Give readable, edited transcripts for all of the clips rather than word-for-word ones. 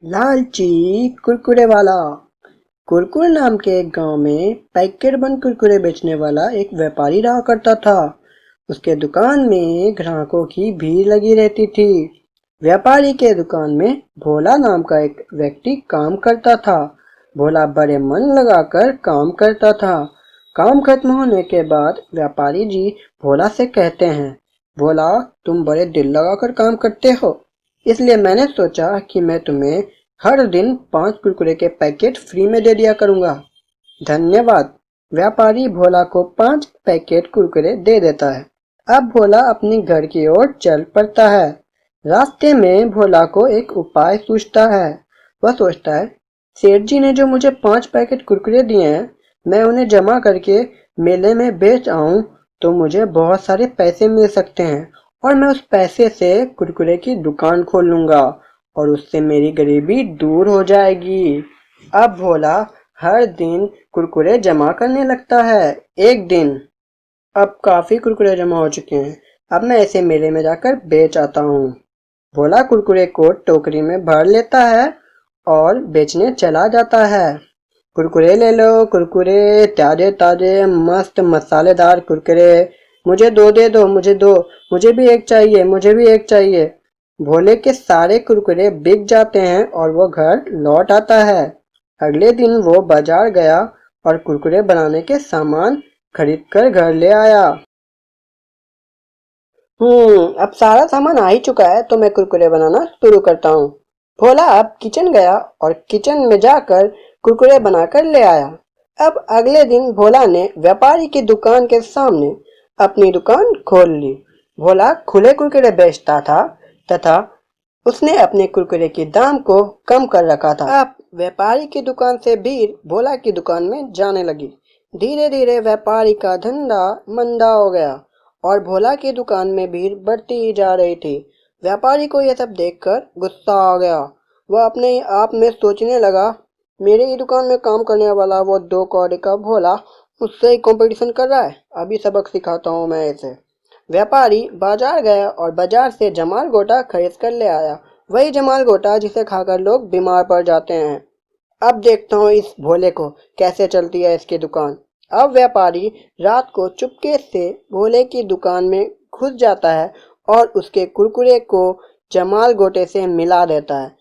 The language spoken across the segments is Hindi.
लालची कुरकुरे वाला। कुरकुर नाम के एक गांव में पैकेट बंद कुरकुरे बेचने वाला एक व्यापारी रहा करता था। उसके दुकान में ग्राहकों की भीड़ लगी रहती थी। व्यापारी के दुकान में भोला नाम का एक व्यक्ति काम करता था। भोला बड़े मन लगाकर काम करता था। काम खत्म होने के बाद व्यापारी जी भोला से कहते हैं, भोला तुम बड़े दिल लगाकर काम करते हो, इसलिए मैंने सोचा कि मैं तुम्हें हर दिन 5 कुरकुरे के पैकेट फ्री में दे दिया करूंगा। धन्यवाद। व्यापारी भोला को 5 पैकेट कुरकुरे दे देता है। अब भोला अपने घर की ओर चल पड़ता है। रास्ते में भोला को एक उपाय सूझता है। वह सोचता है, सेठ जी ने जो मुझे 5 पैकेट कुरकुरे दिए हैं, मैं उन्हें जमा करके मेले में बेच आऊं तो मुझे बहुत सारे पैसे मिल सकते हैं और मैं उस पैसे से कुरकुरे की दुकान खोल लूंगा और उससे मेरी गरीबी दूर हो जाएगी। अब भोला हर दिन कुरकुरे जमा करने लगता है। एक दिन, अब काफी कुरकुरे जमा हो चुके हैं, अब मैं इसे मेले में जाकर बेच आता हूँ। भोला कुरकुरे को टोकरी में भर लेता है और बेचने चला जाता है। कुरकुरे ले लो, कुरकुरे ताजे ताजे मस्त मसालेदार कुरकुरे, मुझे दो दे दो, मुझे दो, मुझे भी एक चाहिए, मुझे भी एक चाहिए। भोले के सारे कुरकुरे बिक जाते हैं और वो घर लौट आता है। अगले दिन वो बाजार गया और कुरकुरे बनाने के सामान खरीद कर घर ले आया। अब सारा सामान आ ही चुका है तो मैं कुरकुरे बनाना शुरू करता हूँ। भोला अब किचन गया और किचन में जाकर कुरकुरे बनाकर ले आया। अब अगले दिन भोला ने व्यापारी की दुकान के सामने अपनी दुकान खोल ली। भोला खुले कुरकुरे बेचता था तथा उसने अपने कुरकुरे के दाम को कम कर रखा था। अब व्यापारी की दुकान से भीड़ भोला की दुकान में जाने लगी। धीरे धीरे व्यापारी का धंधा मंदा हो गया और भोला की दुकान में भीड़ बढ़ती ही जा रही थी। व्यापारी को यह सब देखकर गुस्सा आ गया। वह अपने आप में सोचने लगा, मेरे ही दुकान में काम करने वाला वो 2 कौड़ी का भोला मुझसे ही कंपटीशन कर रहा है, अभी सबक सिखाता हूँ मैं इसे। व्यापारी बाजार गया और बाजार से जमाल गोटा खरीद कर ले आया। वही जमाल गोटा जिसे खाकर लोग बीमार पड़ जाते हैं। अब देखता हूँ इस भोले को कैसे चलती है इसकी दुकान। अब व्यापारी रात को चुपके से भोले की दुकान में घुस जाता है और उसके कुरकुरे को जमाल गोटे से मिला देता है।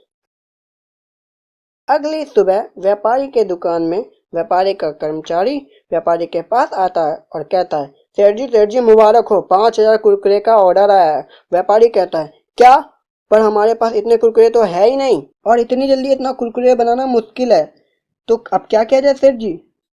अगली सुबह व्यापारी के दुकान में व्यापारी का कर्मचारी व्यापारी के पास आता है और कहता है, सेठ जी मुबारक हो, 5,000 कुरकुरे का ऑर्डर आया है। व्यापारी कहता है, क्या? पर हमारे पास इतने कुरकुरे तो है ही नहीं और इतनी जल्दी इतना कुरकुरे बनाना मुश्किल है, तो अब क्या किया जाए सेठ जी?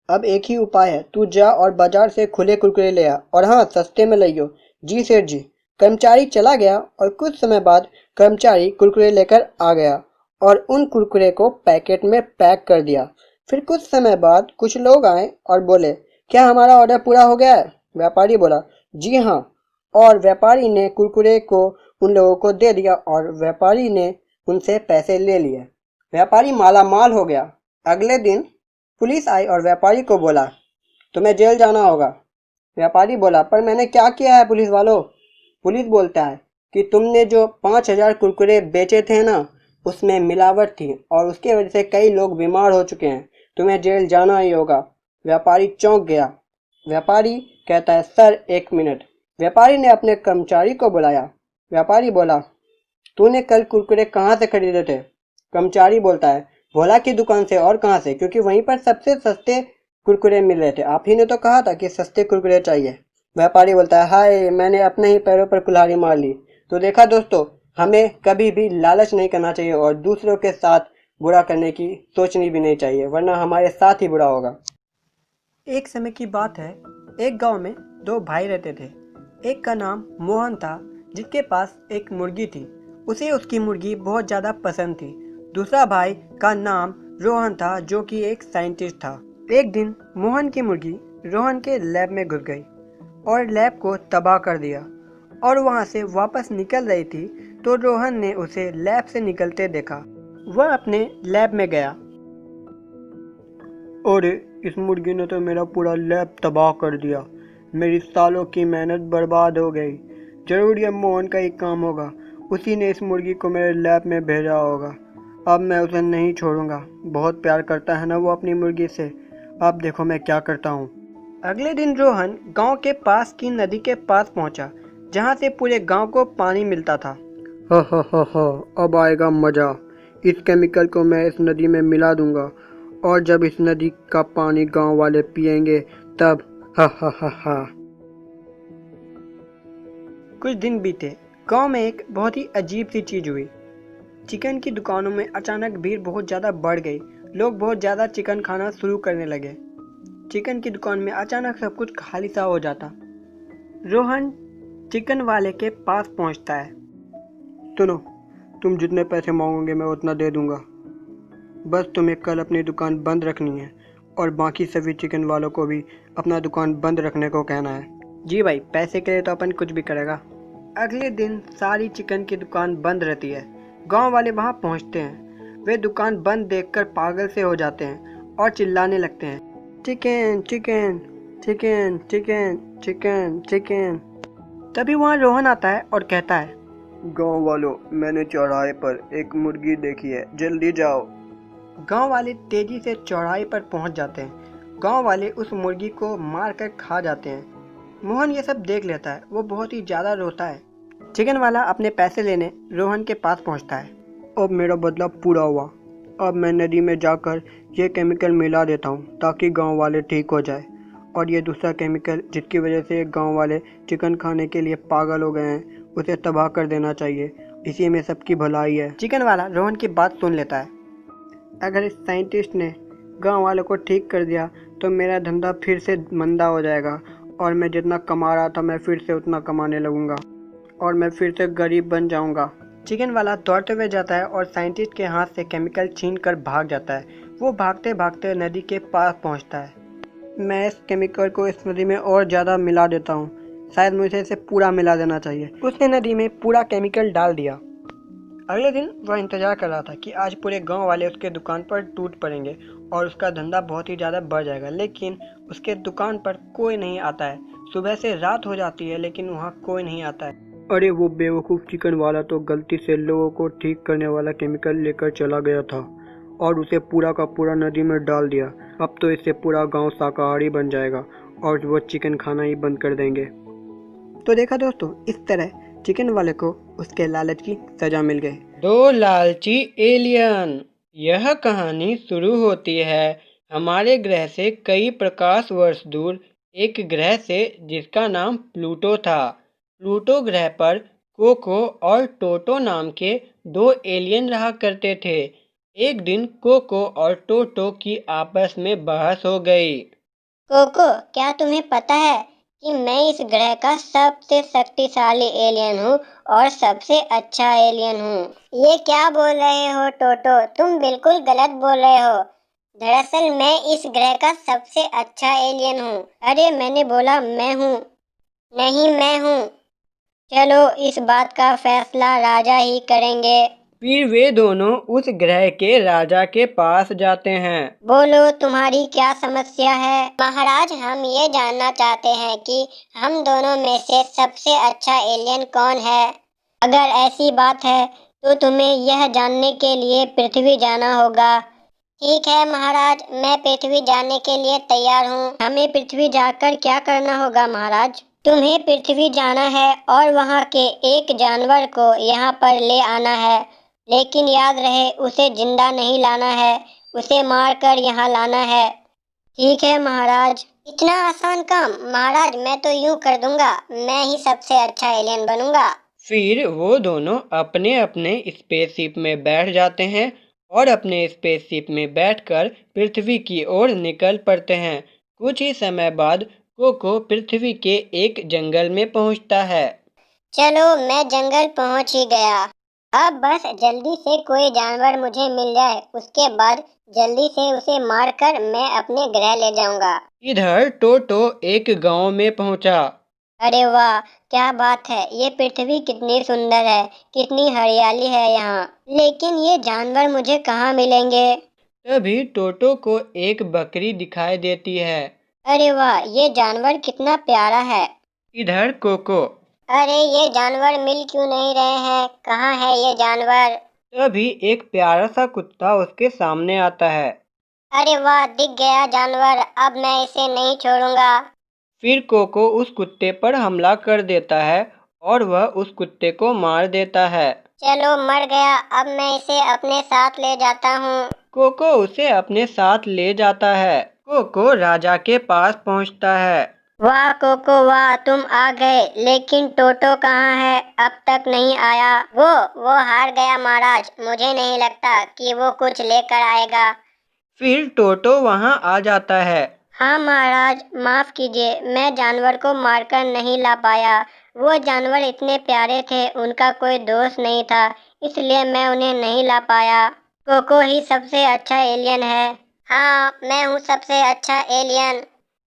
अब एक ही उपाय है, तू जा और बाजार से खुले कुरकुरे ले आ और हाँ, सस्ते में लियो। जी सेठ जी। कर्मचारी चला गया और कुछ समय बाद कर्मचारी कुरकुरे लेकर आ गया और उन कुरकुरे को पैकेट में पैक कर दिया। फिर कुछ समय बाद कुछ लोग आए और बोले, क्या हमारा ऑर्डर पूरा हो गया है? व्यापारी बोला, जी हाँ। और व्यापारी ने कुरकुरे को उन लोगों को दे दिया और व्यापारी ने उनसे पैसे ले लिए। व्यापारी माला माल हो गया। अगले दिन पुलिस आई और व्यापारी को बोला, तुम्हें जेल जाना होगा। व्यापारी बोला, पर मैंने क्या किया है पुलिस वालों? पुलिस बोलता है कि तुमने जो 5,000 कुरकुरे बेचे थे ना, उसमें मिलावट थी और उसके वजह से कई लोग बीमार हो चुके हैं, तुम्हें जेल जाना ही होगा। व्यापारी चौंक गया। व्यापारी कहता है, सर एक मिनट। व्यापारी ने अपने कर्मचारी को बुलाया। व्यापारी बोला, तूने कल कुरकुरे कहाँ से खरीदे थे? कर्मचारी बोलता है, भोला की दुकान से, और कहाँ से, क्योंकि वहीं पर सबसे सस्ते कुरकुरे मिल रहे थे, आप ही ने तो कहा था कि सस्ते कुरकुरे चाहिए। व्यापारी बोलता है, हाय, मैंने अपने ही पैरों पर कुल्हाड़ी मार ली। तो देखा दोस्तों, हमें कभी भी लालच नहीं करना चाहिए और दूसरों के साथ बुरा करने की सोचनी भी नहीं चाहिए, वरना हमारे साथ ही बुरा होगा। एक समय की बात है, एक गांव में 2 भाई रहते थे। एक का नाम मोहन था, जिसके पास एक मुर्गी थी। उसे उसकी मुर्गी बहुत ज़्यादा पसंद थी। दूसरा भाई का नाम रोहन था, जो कि एक साइंटिस्ट था। एक दिन मोहन की मुर्गी रोहन के लैब में घुस गई और लैब को तबाह कर दिया और वहां से वापस निकल रही थी तो रोहन ने उसे लैब से निकलते देखा। वह अपने लैब में गया। अरे, इस मुर्गी ने तो मेरा पूरा लैब तबाह कर दिया, मेरी सालों की मेहनत बर्बाद हो गई। जरूर ये मोहन का ही काम होगा, उसी ने इस मुर्गी को मेरे लैब में भेजा होगा। अब मैं उसे नहीं छोड़ूंगा। बहुत प्यार करता है ना वो अपनी मुर्गी से। अब देखो मैं क्या करता हूँ। अगले दिन रोहन गांव के पास की नदी के पास पहुंचा, जहां से पूरे गांव को पानी मिलता था। हा, अब आएगा मजा। इस केमिकल को मैं इस नदी में मिला दूंगा, और जब इस नदी का पानी गांव वाले पिएंगे तब हा। कुछ दिन बीते। गांव में एक बहुत ही अजीब सी चीज हुई। चिकन की दुकानों में अचानक भीड़ बहुत ज़्यादा बढ़ गई। लोग बहुत ज़्यादा चिकन खाना शुरू करने लगे। चिकन की दुकान में अचानक सब कुछ खाली सा हो जाता। रोहन चिकन वाले के पास पहुंचता है। सुनो, तुम जितने पैसे मांगोगे मैं उतना दे दूंगा। बस तुम्हें कल अपनी दुकान बंद रखनी है, और बाकी सभी चिकन वालों को भी अपना दुकान बंद रखने को कहना है। जी भाई, पैसे के लिए तो अपन कुछ भी करेगा। अगले दिन सारी चिकन की दुकान बंद रहती है। गांव वाले वहां पहुंचते हैं। वे दुकान बंद देखकर पागल से हो जाते हैं और चिल्लाने लगते हैं, chicken chicken chicken chicken chicken chicken. तभी वहां रोहन आता है और कहता है, गांव वालों, मैंने चौराहे पर एक मुर्गी देखी है, जल्दी जाओ। गांव वाले तेजी से चौराहे पर पहुंच जाते हैं। गांव वाले उस मुर्गी को मार कर खा जाते हैं। मोहन ये सब देख लेता है। वो बहुत ही ज़्यादा रोता है। चिकन वाला अपने पैसे लेने रोहन के पास पहुंचता है। अब मेरा बदला पूरा हुआ। अब मैं नदी में जाकर ये केमिकल मिला देता हूँ ताकि गांव वाले ठीक हो जाए। और ये दूसरा केमिकल जिसकी वजह से गांव वाले चिकन खाने के लिए पागल हो गए हैं, उसे तबाह कर देना चाहिए। इसी में सबकी भलाई है। चिकन वाला रोहन की बात सुन लेता है। अगर इस साइंटिस्ट ने गांव वालों को ठीक कर दिया तो मेरा धंधा फिर से मंदा हो जाएगा, और मैं जितना कमा रहा था मैं फिर से उतना कमाने लगूंगा, और मैं फिर से गरीब बन जाऊंगा। चिकन वाला दौड़ते हुए जाता है और साइंटिस्ट के हाथ से केमिकल छीन कर भाग जाता है। वो भागते भागते नदी के पास पहुंचता है। मैं इस केमिकल को इस नदी में और ज़्यादा मिला देता हूँ। शायद मुझे इसे पूरा मिला देना चाहिए। उसने नदी में पूरा केमिकल डाल दिया। अगले दिन वह इंतजार कर रहा था कि आज पूरे गांव वाले उसके दुकान पर टूट पड़ेंगे और उसका धंधा बहुत ही ज़्यादा बढ़ जाएगा, लेकिन उसके दुकान पर कोई नहीं आता है। सुबह से रात हो जाती है लेकिन वहाँ कोई नहीं आता है। अरे वो बेवकूफ़ चिकन वाला तो गलती से लोगों को ठीक करने वाला केमिकल लेकर चला गया था और उसे पूरा का पूरा नदी में डाल दिया। अब तो इससे पूरा गांव शाकाहारी बन जाएगा और वो चिकन खाना ही बंद कर देंगे। तो देखा दोस्तों, इस तरह चिकन वाले को उसके लालच की सजा मिल गई। दो लालची एलियन। यह कहानी शुरू होती है हमारे ग्रह से कई प्रकाश वर्ष दूर एक ग्रह से जिसका नाम प्लूटो था। प्लूटो ग्रह पर कोको और टोटो नाम के दो एलियन रहा करते थे। एक दिन कोको और टोटो की आपस में बहस हो गई। कोको, क्या तुम्हें पता है कि मैं इस ग्रह का सबसे शक्तिशाली एलियन हूँ और सबसे अच्छा एलियन हूँ? ये क्या बोल रहे हो टोटो? तुम बिल्कुल गलत बोल रहे हो। दरअसल मैं इस ग्रह का सबसे अच्छा एलियन हूँ। अरे मैंने बोला मैं हूँ, नहीं मैं हूँ। चलो इस बात का फैसला राजा ही करेंगे। फिर वे दोनों उस ग्रह के राजा के पास जाते हैं। बोलो तुम्हारी क्या समस्या है? महाराज, हम ये जानना चाहते हैं कि हम दोनों में से सबसे अच्छा एलियन कौन है। अगर ऐसी बात है तो तुम्हें यह जानने के लिए पृथ्वी जाना होगा। ठीक है महाराज, मैं पृथ्वी जाने के लिए तैयार हूँ। हमें पृथ्वी जाकर क्या करना होगा महाराज? तुम्हें पृथ्वी जाना है और वहाँ के एक जानवर को यहाँ पर ले आना है, लेकिन याद रहे उसे जिंदा नहीं लाना है, उसे मारकर यहाँ लाना है। ठीक है महाराज। इतना आसान काम? महाराज मैं तो यूं कर दूंगा, मैं ही सबसे अच्छा एलियन बनूंगा। फिर वो दोनों अपने अपने स्पेसशिप में बैठ जाते हैं और अपने स्पेसशिप में बैठकर पृथ्वी की ओर निकल पड़ते हैं। कुछ ही समय बाद कोको पृथ्वी के एक जंगल में पहुंचता है। चलो मैं जंगल पहुंच ही गया। अब बस जल्दी से कोई जानवर मुझे मिल जाए, उसके बाद जल्दी से उसे मारकर मैं अपने ग्रह ले जाऊंगा। इधर टोटो एक गांव में पहुंचा। अरे वाह, क्या बात है! ये पृथ्वी कितनी सुंदर है, कितनी हरियाली है यहाँ। लेकिन ये जानवर मुझे कहाँ मिलेंगे? तभी टोटो को एक बकरी दिखाई देती है। अरे वाह, ये जानवर कितना प्यारा है। इधर कोको। अरे ये जानवर मिल क्यों नहीं रहे हैं? कहाँ है ये जानवर? तभी एक प्यारा सा कुत्ता उसके सामने आता है। अरे वाह, दिख गया जानवर, अब मैं इसे नहीं छोड़ूंगा। फिर कोको उस कुत्ते पर हमला कर देता है और वह उस कुत्ते को मार देता है। चलो, मर गया, अब मैं इसे अपने साथ ले जाता हूँ। कोको उसे अपने साथ ले जाता है। कोको राजा के पास पहुंचता है। वाह कोको वाह, तुम आ गए, लेकिन टोटो कहाँ है? अब तक नहीं आया। वो हार गया महाराज, मुझे नहीं लगता कि वो कुछ लेकर आएगा। फिर टोटो वहां आ जाता है। हाँ महाराज, माफ कीजिए, मैं जानवर को मारकर नहीं ला पाया। वो जानवर इतने प्यारे थे, उनका कोई दोष नहीं था, इसलिए मैं उन्हें नहीं ला पाया। कोको ही सबसे अच्छा एलियन है। हाँ, मैं हूँ सबसे अच्छा एलियन।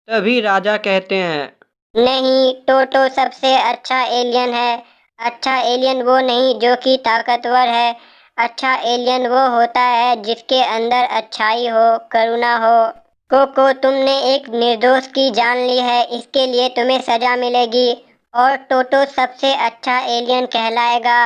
तभी राजा कहते हैं, नहीं, टोटो सबसे अच्छा एलियन है। अच्छा एलियन वो नहीं जो कि ताकतवर है। अच्छा एलियन वो होता है जिसके अंदर अच्छाई हो, करुणा हो। कोको, तुमने एक निर्दोष की जान ली है, इसके लिए तुम्हें सजा मिलेगी और टोटो सबसे अच्छा एलियन कहलाएगा।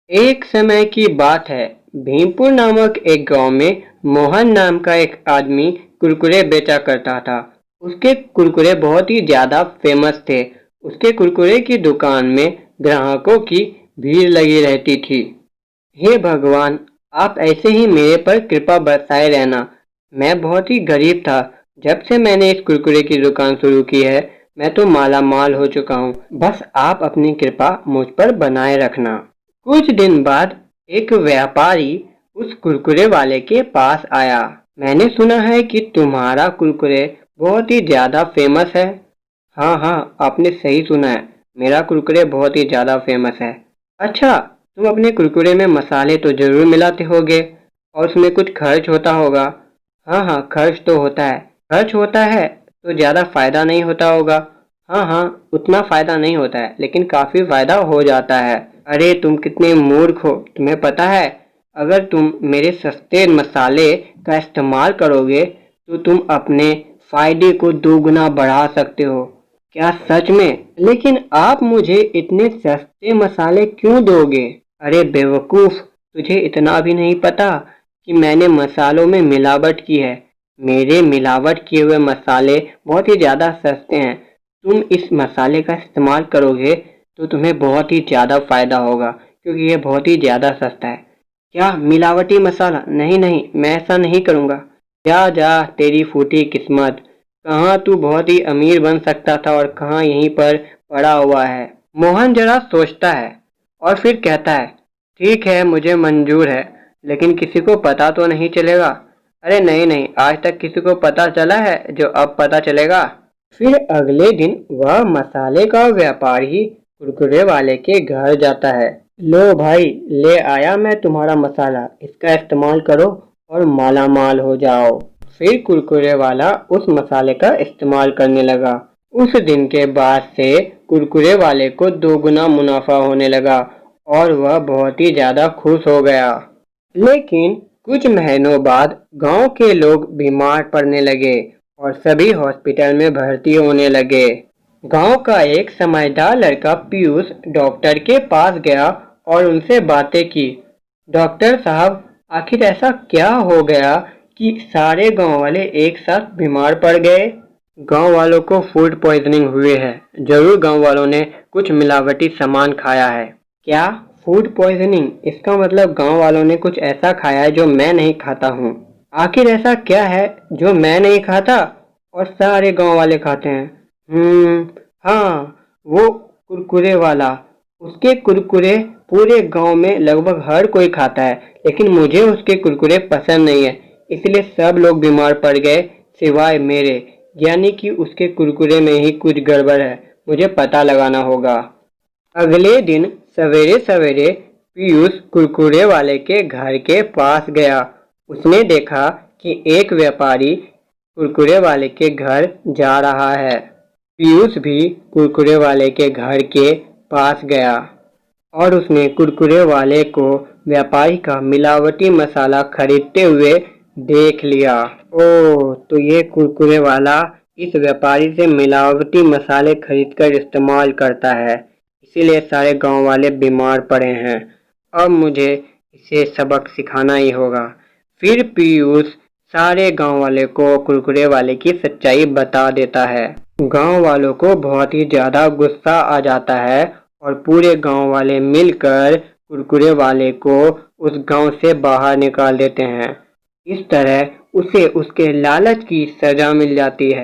एक समय की बात है। भीमपुर नामक एक गांव में मोहन नाम का एक आदमी कुरकुरे बेचा करता था। उसके कुरकुरे बहुत ही ज्यादा फेमस थे। उसके कुरकुरे की दुकान में ग्राहकों की भीड़ लगी रहती थी। हे भगवान, आप ऐसे ही मेरे पर कृपा बरसाए रहना। मैं बहुत ही गरीब था। जब से मैंने इस कुरकुरे की दुकान शुरू की है, मैं तो माला माल हो चुका हूँ। बस आप अपनी कृपा मुझ पर बनाए रखना। कुछ दिन बाद एक व्यापारी उस कुरकुरे वाले के पास आया। मैंने सुना है कि तुम्हारा कुरकुरे बहुत ही ज्यादा फेमस है। हाँ हाँ, आपने सही सुना है, मेरा कुरकुरे बहुत ही ज्यादा फेमस है। अच्छा, तुम अपने कुरकुरे में मसाले तो जरूर मिलाते होगे और उसमें कुछ खर्च होता होगा। हाँ हाँ, खर्च तो होता है। खर्च होता है तो ज़्यादा फायदा नहीं होता होगा। हाँ हाँ, उतना फायदा नहीं होता है, लेकिन काफ़ी फायदा हो जाता है। अरे तुम कितने मूर्ख हो, तुम्हें पता है अगर तुम मेरे सस्ते मसाले का इस्तेमाल करोगे तो तुम अपने फायदे को दोगुना बढ़ा सकते हो। क्या सच में? लेकिन आप मुझे इतने सस्ते मसाले क्यों दोगे? अरे बेवकूफ, तुझे इतना भी नहीं पता कि मैंने मसालों में मिलावट की है। मेरे मिलावट किए हुए मसाले बहुत ही ज़्यादा सस्ते हैं। तुम इस मसाले का इस्तेमाल करोगे तो तुम्हें बहुत ही ज़्यादा फायदा होगा, क्योंकि ये बहुत ही ज़्यादा सस्ता है। क्या मिलावटी मसाला? नहीं नहीं, मैं ऐसा नहीं करूँगा। जा जा, तेरी फूटी किस्मत। कहाँ तू बहुत ही अमीर बन सकता था और कहाँ यहीं पर पड़ा हुआ है। मोहन जरा सोचता है और फिर कहता है, ठीक है, मुझे मंजूर है, लेकिन किसी को पता तो नहीं चलेगा। अरे नहीं नहीं, आज तक किसी को पता चला है जो अब पता चलेगा। फिर अगले दिन वह मसाले का व्यापारी कुरकुरे वाले के घर जाता है। लो भाई, ले आया मैं तुम्हारा मसाला, इसका इस्तेमाल करो और माला माल हो जाओ। फिर कुरकुरे वाला उस मसाले का इस्तेमाल करने लगा। उस दिन के बाद से कुरकुरे वाले को दोगुना मुनाफा होने लगा और वह बहुत ही ज्यादा खुश हो गया। लेकिन कुछ महीनों बाद गांव के लोग बीमार पड़ने लगे और सभी हॉस्पिटल में भर्ती होने लगे। गांव का एक समझदार लड़का पीयूष डॉक्टर के पास गया और उनसे बातें की। डॉक्टर साहब, आखिर ऐसा क्या हो गया कि सारे गांव वाले एक साथ बीमार पड़ गए? गांव वालों को फूड पॉइजनिंग हुई है। जरूर गांव वालों ने कुछ मिलावटी सामान खाया है। क्या? Food poisoning? इसका मतलब गांव वालों ने कुछ ऐसा खाया है जो मैं नहीं खाता हूँ। आखिर ऐसा क्या है जो मैं नहीं खाता और सारे गांव वाले खाते हैं? हाँ, वो कुरकुरे वाला। उसके कुरकुरे पूरे गांव में लगभग हर कोई खाता है, लेकिन मुझे उसके कुरकुरे पसंद नहीं है, इसलिए सब लोग बीमार पड़ गए सिवाय मेरे। यानी कि उसके कुरकुरे में ही कुछ गड़बड़ है, मुझे पता लगाना होगा। अगले दिन सवेरे सवेरे पीयूष कुरकुरे वाले के घर के पास गया। उसने देखा कि एक व्यापारी कुरकुरे वाले के घर जा रहा है। पीयूष भी कुरकुरे वाले के घर के पास गया और उसने कुरकुरे वाले को व्यापारी का मिलावटी मसाला खरीदते हुए देख लिया। ओह, तो ये कुरकुरे वाला इस व्यापारी से मिलावटी मसाले खरीदकर इस्तेमाल करता है, इसीलिए सारे गांव वाले बीमार पड़े हैं। अब मुझे इसे सबक सिखाना ही होगा। फिर पीयूष सारे गांव वाले को कुरकुरे वाले की सच्चाई बता देता है। गांव वालों को बहुत ही ज्यादा गुस्सा आ जाता है और पूरे गांव वाले मिलकर कुरकुरे वाले को उस गांव से बाहर निकाल देते हैं। इस तरह उसे उसके लालच की सजा मिल जाती है।